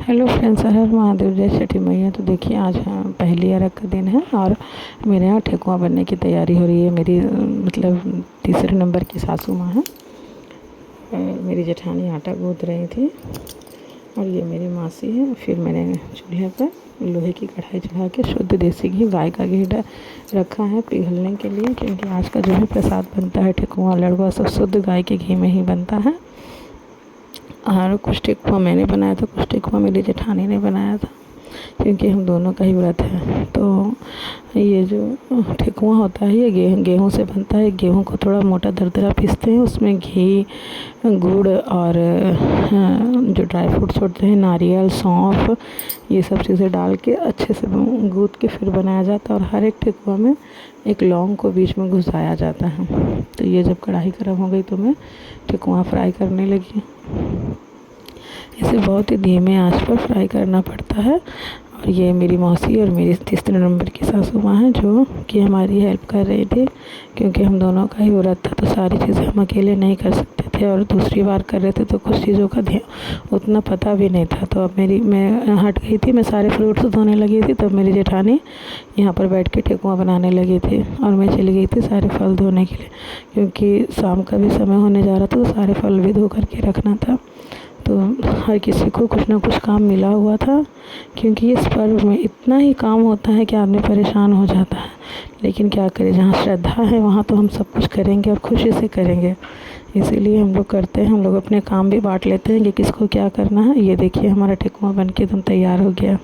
Hello friends, हर हर महादेव, जय छठी मैया। तो देखिए, आज पहली अरग का दिन है और मेरे यहाँ ठेकुआ बनने की तैयारी हो रही है। मेरी मतलब तीसरे नंबर की सासू माँ है। मेरी जेठानी आटा गूँथ रही थी और ये मेरी मासी है। फिर मैंने चूल्हे पर लोहे की कढ़ाई चढ़ा के शुद्ध देसी घी, गाय का घी रखा है पिघलने के लिए, क्योंकि आज का जो भी प्रसाद बनता है ठेकुआ लड़ुआ सब शुद्ध गाय के घी में ही बनता है। और कुछ ठेकुआ मैंने बनाया था, कुछ ठेकुआ मेरी जेठानी ने बनाया था, क्योंकि हम दोनों का ही व्रत है। तो ये जो ठेकुआ होता है ये गेहूँ से बनता है। गेहूँ को थोड़ा मोटा दरदरा पीसते हैं, उसमें घी, गुड़ और जो ड्राई फ्रूट्स होते हैं, नारियल, सौंफ, ये सब चीज़ें डाल के अच्छे से गूँथ के फिर बनाया जाता है। और हर एक ठेकुआ में एक लौंग को बीच में घुसाया जाता है। तो ये जब कढ़ाई गर्म हो गई तो मैं ठेकुआ फ्राई करने लगी। इसे बहुत ही धीमे आंच पर फ्राई करना पड़ता है। और ये मेरी मौसी और मेरी तीसरे नंबर की सासू माँ हैं, जो कि हमारी हेल्प कर रही थी, क्योंकि हम दोनों का ही व्रत था। तो सारी चीज़ें हम अकेले नहीं कर सकते थे और दूसरी बार कर रहे थे तो कुछ चीज़ों का ध्यान उतना पता भी नहीं था। तो अब मैं हट गई थी, मैं सारे फ्रूट्स धोने लगी थी, तब मेरी जेठानी यहाँ पर बैठ के ठेकुआ बनाने लगी थी और मैं चली गई थी सारे फल धोने के लिए, क्योंकि शाम का भी समय होने जा रहा था, तो सारे फल भी धो करके रखना था। तो हर किसी को कुछ ना कुछ काम मिला हुआ था, क्योंकि इस पर्व में इतना ही काम होता है कि आदमी परेशान हो जाता है। लेकिन क्या करें, जहाँ श्रद्धा है वहाँ तो हम सब कुछ करेंगे और खुशी से करेंगे। इसीलिए हम लोग करते हैं। हम लोग अपने काम भी बाँट लेते हैं कि किसको क्या करना है। ये देखिए, हमारा ठेकुआ बन के एकदम तैयार हो गया।